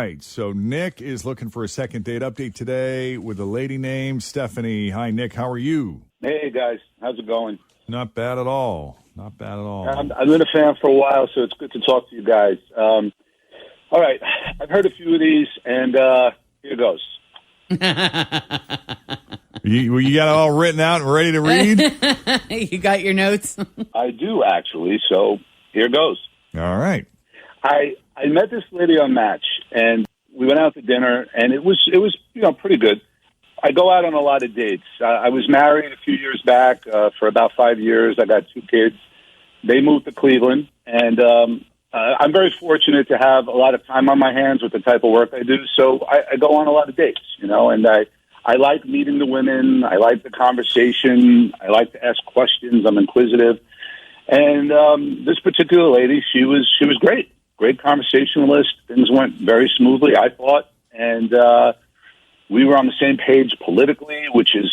Right, so Nick is looking for a second date update today with a lady named Stephanie. Hi, Nick. How are you? Hey, guys. How's it going? Not bad at all. Not bad at all. I've been a fan for a while, so it's good to talk to you guys. All right. I've heard a few of these, and here goes. You got it all written out and ready to read? You got your notes? I do, actually, so here goes. All right. I met this lady on Match, and we went out to dinner, and it was pretty good. I go out on a lot of dates. I was married a few years back for about 5 years. I got 2 kids. They moved to Cleveland, and I'm very fortunate to have a lot of time on my hands with the type of work I do. So I go on a lot of dates, and I like meeting the women. I like the conversation. I like to ask questions. I'm inquisitive. And this particular lady, she was great. Great conversationalist. Things went very smoothly, I thought. And we were on the same page politically, which is,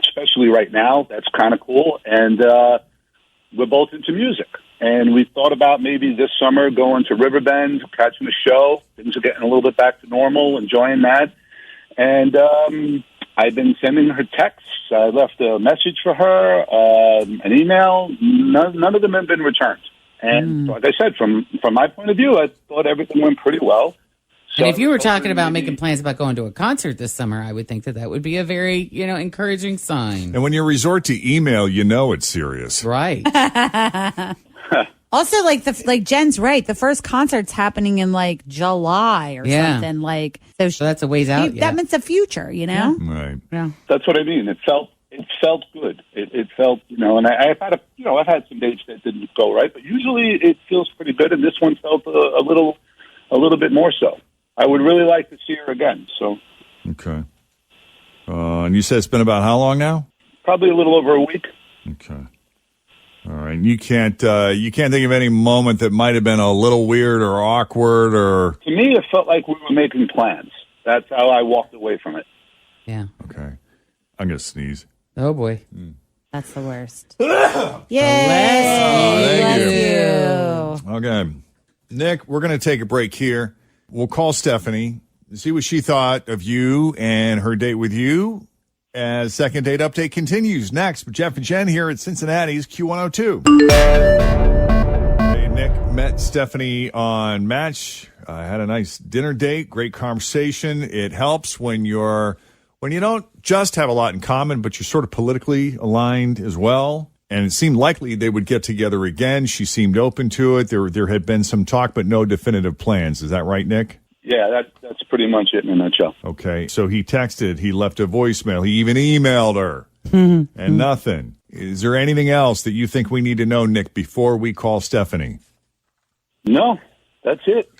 especially right now, that's kind of cool. And we're both into music. And we thought about maybe this summer going to Riverbend, catching a show. Things are getting a little bit back to normal, enjoying that. And I've been sending her texts. I left a message for her, an email. None of them have been returned. And like I said, from my point of view, I thought everything went pretty well. So, and if you were talking about making plans about going to a concert this summer, I would think that would be a very, encouraging sign. And when you resort to email, it's serious. Right. Also, like Jen's right. The first concert's happening in July or something. So that's a ways out. That means the future, Yeah. Right. Yeah. That's what I mean. It felt good. It felt, and I've had some dates that didn't go right, but usually it feels pretty good. And this one felt a little bit more so. I would really like to see her again. So. Okay. And you said it's been about how long now? Probably a little over a week. Okay. All right. You can't think of any moment that might have been a little weird or awkward or. To me, it felt like we were making plans. That's how I walked away from it. Yeah. Okay. I'm gonna sneeze. Oh boy. That's the worst. Yay! Thank you. Okay. Nick, we're gonna take a break here. We'll call Stephanie, see what she thought of you and her date with you. As second date update continues next with Jeff and Jenn here at Cincinnati's Q102. Hey, Nick met Stephanie on Match. Had a nice dinner date, great conversation. It helps when you don't just have a lot in common, but you're sort of politically aligned as well. And it seemed likely they would get together again. She seemed open to it. There had been some talk, but no definitive plans. Is that right, Nick? Yeah, that's pretty much it in a nutshell. Okay, so he texted, he left a voicemail, he even emailed her, and nothing. Is there anything else that you think we need to know, Nick, before we call Stephanie? No, that's it.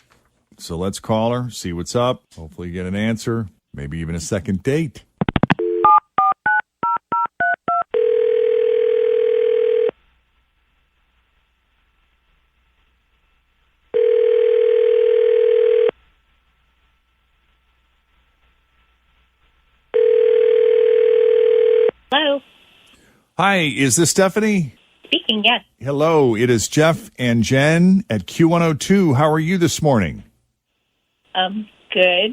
So let's call her, see what's up, hopefully get an answer, maybe even a second date. Hello. Hi, is this Stephanie? Speaking, yes. Hello, it is Jeff and Jenn at Q102. How are you this morning? Good.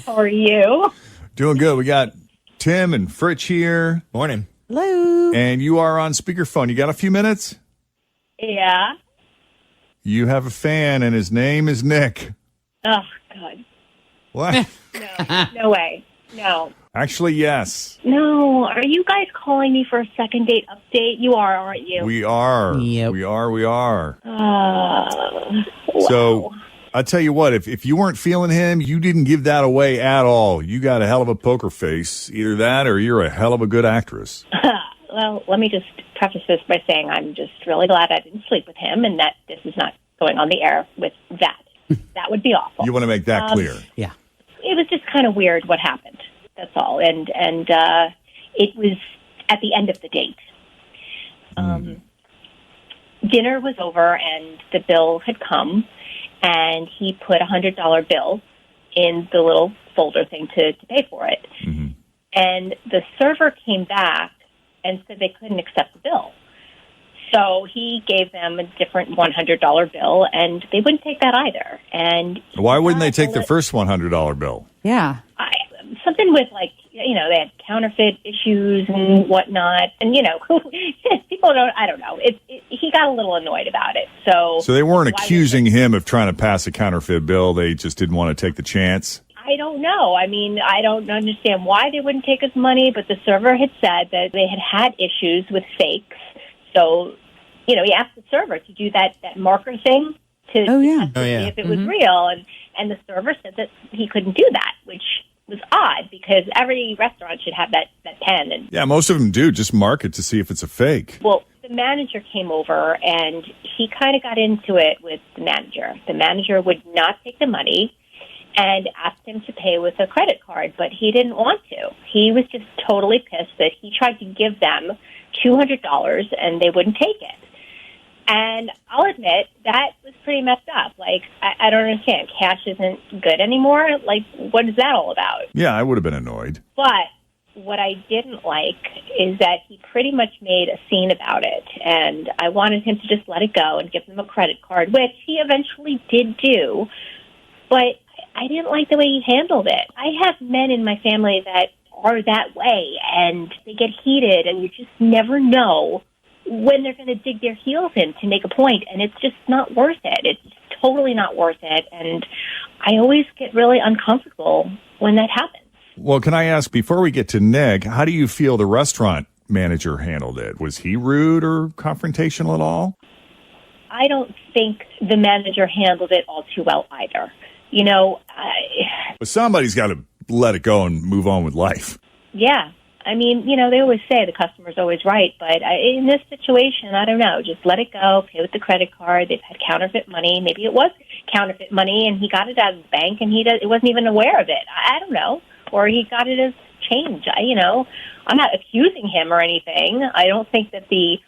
How are you? Doing good. We got Tim and Fritch here. Morning. Hello. And you are on speakerphone. You got a few minutes? Yeah. You have a fan, and his name is Nick. Oh, God. What? No way. No. Actually, yes. No. Are you guys calling me for a second date update? You are, aren't you? We are. Yep. We are. Wow. So, I'll tell you what, if you weren't feeling him, you didn't give that away at all. You got a hell of a poker face. Either that or you're a hell of a good actress. Well, let me just preface this by saying I'm just really glad I didn't sleep with him and that this is not going on the air with that. That would be awful. You want to make that clear. Yeah. It was just kind of weird what happened. That's all. And it was at the end of the date. Dinner was over and the bill had come, and he put a $100 bill in the little folder thing to pay for it. Mm-hmm. And the server came back and said they couldn't accept the bill. So he gave them a different $100 bill, and they wouldn't take that either. And Why wouldn't they take the first $100 bill? Yeah. Something with, like, they had counterfeit issues and whatnot. And, people I don't know. He got a little annoyed about it. So they weren't accusing him of trying to pass a counterfeit bill. They just didn't want to take the chance. I don't know. I mean, I don't understand why they wouldn't take his money, but the server had said that they had issues with fakes. So, he asked the server to do that marker thing to see if it was real. And the server said that he couldn't do that, which was odd because every restaurant should have that pen. And yeah, most of them do. Just mark it to see if it's a fake. Well, the manager came over and he kind of got into it with the manager. The manager would not take the money and asked him to pay with a credit card, but he didn't want to. He was just totally pissed that he tried to give them $200 and they wouldn't take it. And I'll admit, that was pretty messed up. Like, I don't understand. Cash isn't good anymore? Like, what is that all about? Yeah, I would have been annoyed. But what I didn't like is that he pretty much made a scene about it. And I wanted him to just let it go and give them a credit card, which he eventually did do. But I didn't like the way he handled it. I have men in my family that are that way, and they get heated, and you just never know when they're going to dig their heels in to make a point, and it's just not worth it. It's totally not worth it, and I always get really uncomfortable when that happens. Well, can I ask, before we get to Nick, how do you feel the restaurant manager handled it? Was he rude or confrontational at all? I don't think the manager handled it all too well either. But somebody's got to let it go and move on with life. Yeah. I mean, they always say the customer's always right, but in this situation, I don't know. Just let it go, pay with the credit card. They've had counterfeit money. Maybe it was counterfeit money, and he got it out of the bank, and he wasn't even aware of it. I don't know. Or he got it as change. I'm not accusing him or anything. I don't think that the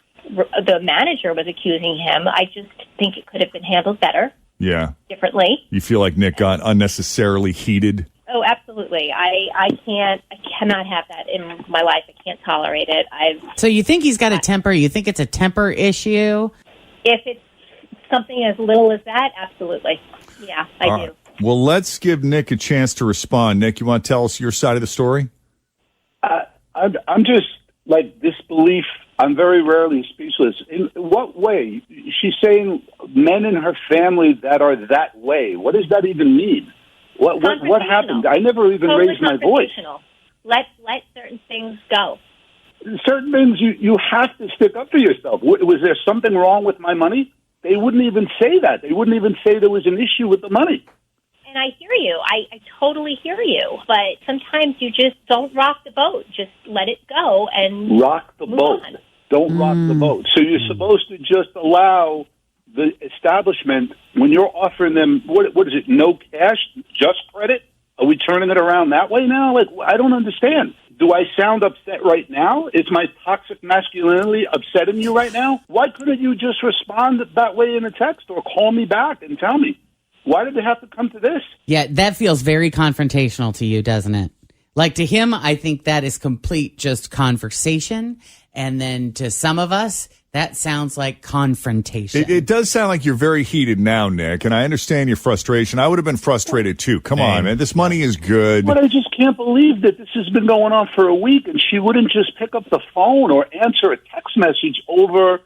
manager was accusing him. I just think it could have been handled better. Yeah. Differently. You feel like Nick got unnecessarily heated? Oh, absolutely. I cannot have that in my life. I can't tolerate it. So you think he's got a temper? You think it's a temper issue? If it's something as little as that, absolutely. Yeah, I do. Well, let's give Nick a chance to respond. Nick, you want to tell us your side of the story? I'm just like disbelief. I'm very rarely speechless. In what way? She's saying men in her family that are that way. What does that even mean? What happened? I never even raised my voice. Let certain things go. Certain things you have to stick up for yourself. Was there something wrong with my money? They wouldn't even say that. They wouldn't even say there was an issue with the money. And I hear you. I totally hear you. But sometimes you just don't rock the boat. Just let it go and rock the boat. On. Don't rock the boat. So you're supposed to just allow the establishment, when you're offering them, what is it, no cash, just credit? Are we turning it around that way now? Like, I don't understand. Do I sound upset right now? Is my toxic masculinity upsetting you right now? Why couldn't you just respond that way in a text or call me back and tell me? Why did it have to come to this? Yeah, that feels very confrontational to you, doesn't it? Like, to him, I think that is complete just conversation. And then to some of us, that sounds like confrontation. It does sound like you're very heated now, Nick, and I understand your frustration. I would have been frustrated, too. Come on, man. This money is good. But I just can't believe that this has been going on for a week, and she wouldn't just pick up the phone or answer a text message over.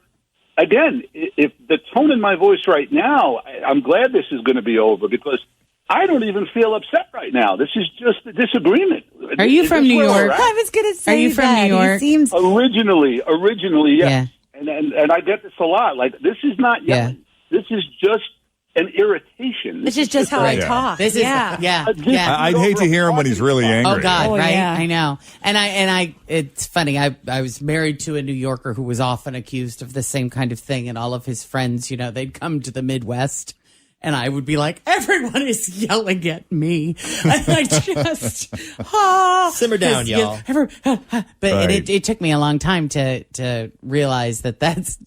Again, if the tone in my voice right now, I'm glad this is going to be over because I don't even feel upset right now. This is just a disagreement. Are you from New York? I was going to say, are you from New York? He seems originally, yes. Yeah. And I get this a lot. Like, this is not yelling. Yeah. This is just an irritation. This is just how I talk. This is, yeah. I'd hate to hear him when he's really angry. Oh God, right? Yeah. I know. And I, it's funny. I was married to a New Yorker who was often accused of the same kind of thing, and all of his friends, they'd come to the Midwest And I would be like, everyone is yelling at me. And I just, Simmer down, y'all. But it took me a long time to realize that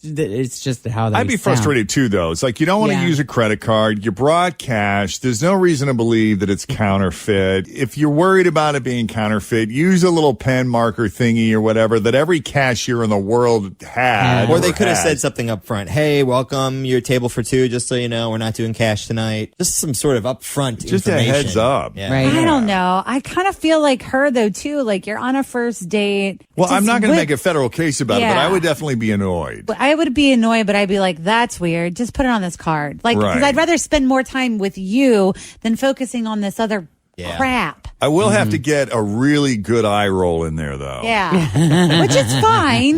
it's just how they I'd be sound. frustrated too, though. It's like you don't want to use a credit card. You brought cash. There's no reason to believe that it's counterfeit. If you're worried about it being counterfeit, use a little pen marker thingy or whatever that every cashier in the world had. Or they could have said something up front. Hey, welcome, your table for two. Just so you know, we're not doing cash tonight. Just some sort of upfront just information. a heads up. Yeah. Right. I don't know. I kind of feel like her though too. Like you're on a first date. Well, I'm Just not going to would- make a federal case about it, but I would definitely be annoyed. But I would be annoyed, but I'd be like, "That's weird. Just put it on this card." Like, because Right. I'd rather spend more time with you than focusing on this other crap. I will have to get a really good eye roll in there, though. Yeah, which is fine,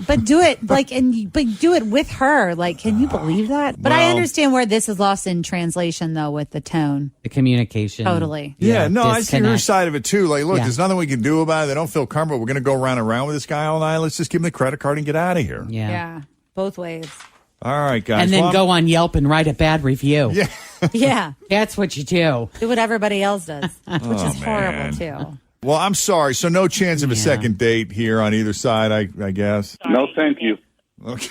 but do it but do it with her. Like, can you believe that? But I Well- understand where this is lost in translation, though, with the tone. The communication. Totally. Yeah, no, I see her disconnect. side of it too. Like, look, Yeah. there's nothing we can do about it. They don't feel comfortable. We're going to go round and round with this guy all night. Let's just give him the credit card and get out of here. Yeah. Both ways. All right, guys. And then Well, go on Yelp and write a bad review. Yeah. Yeah, That's what you do. do what everybody else does, which is man. horrible too. Well, I'm sorry. So no chance of a Yeah. second date here on either side, I guess. No, thank you. Okay.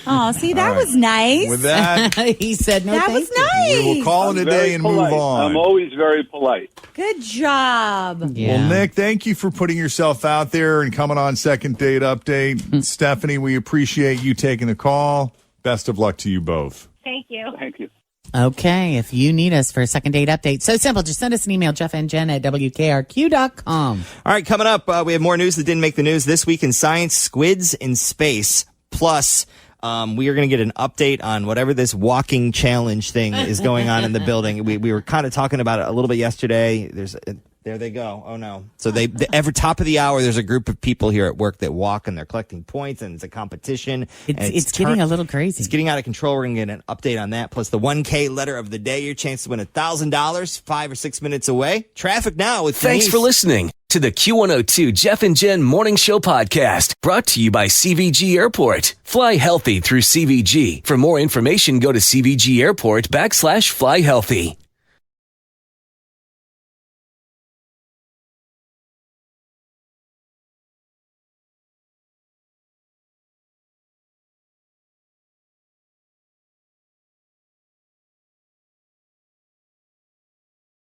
Oh, see, that was nice. With that, He said no that thank was you. nice. we will call it a day and move polite. on. I'm always very polite. Good job. Yeah. Well, Nick, thank you for putting yourself out there and coming on Second Date Update. Stephanie, we appreciate you taking the call. Best of luck to you both. Thank you. Thank you. Okay, if you need us for a second date update, so simple. Just send us an email, Jeff and Jen at WKRQ.com. All right, coming up, we have more news that didn't make the news this week in science, squids in space. Plus, we are going to get an update on whatever this walking challenge thing is going on in the building. We were kind of talking about it a little bit yesterday. There they go. Oh no. So every top of the hour, there's a group of people here at work that walk and they're collecting points and it's a competition. And It's getting a little crazy. It's getting out of control. We're going to get an update on that. Plus the 1K letter of the day, your chance to win $1,000, 5 or 6 minutes away. Traffic now with Thanks for listening to the Q102 Jeff and Jen Morning Show podcast, brought to you by CVG Airport. Fly healthy through CVG. For more information, go to CVG Airport /fly healthy.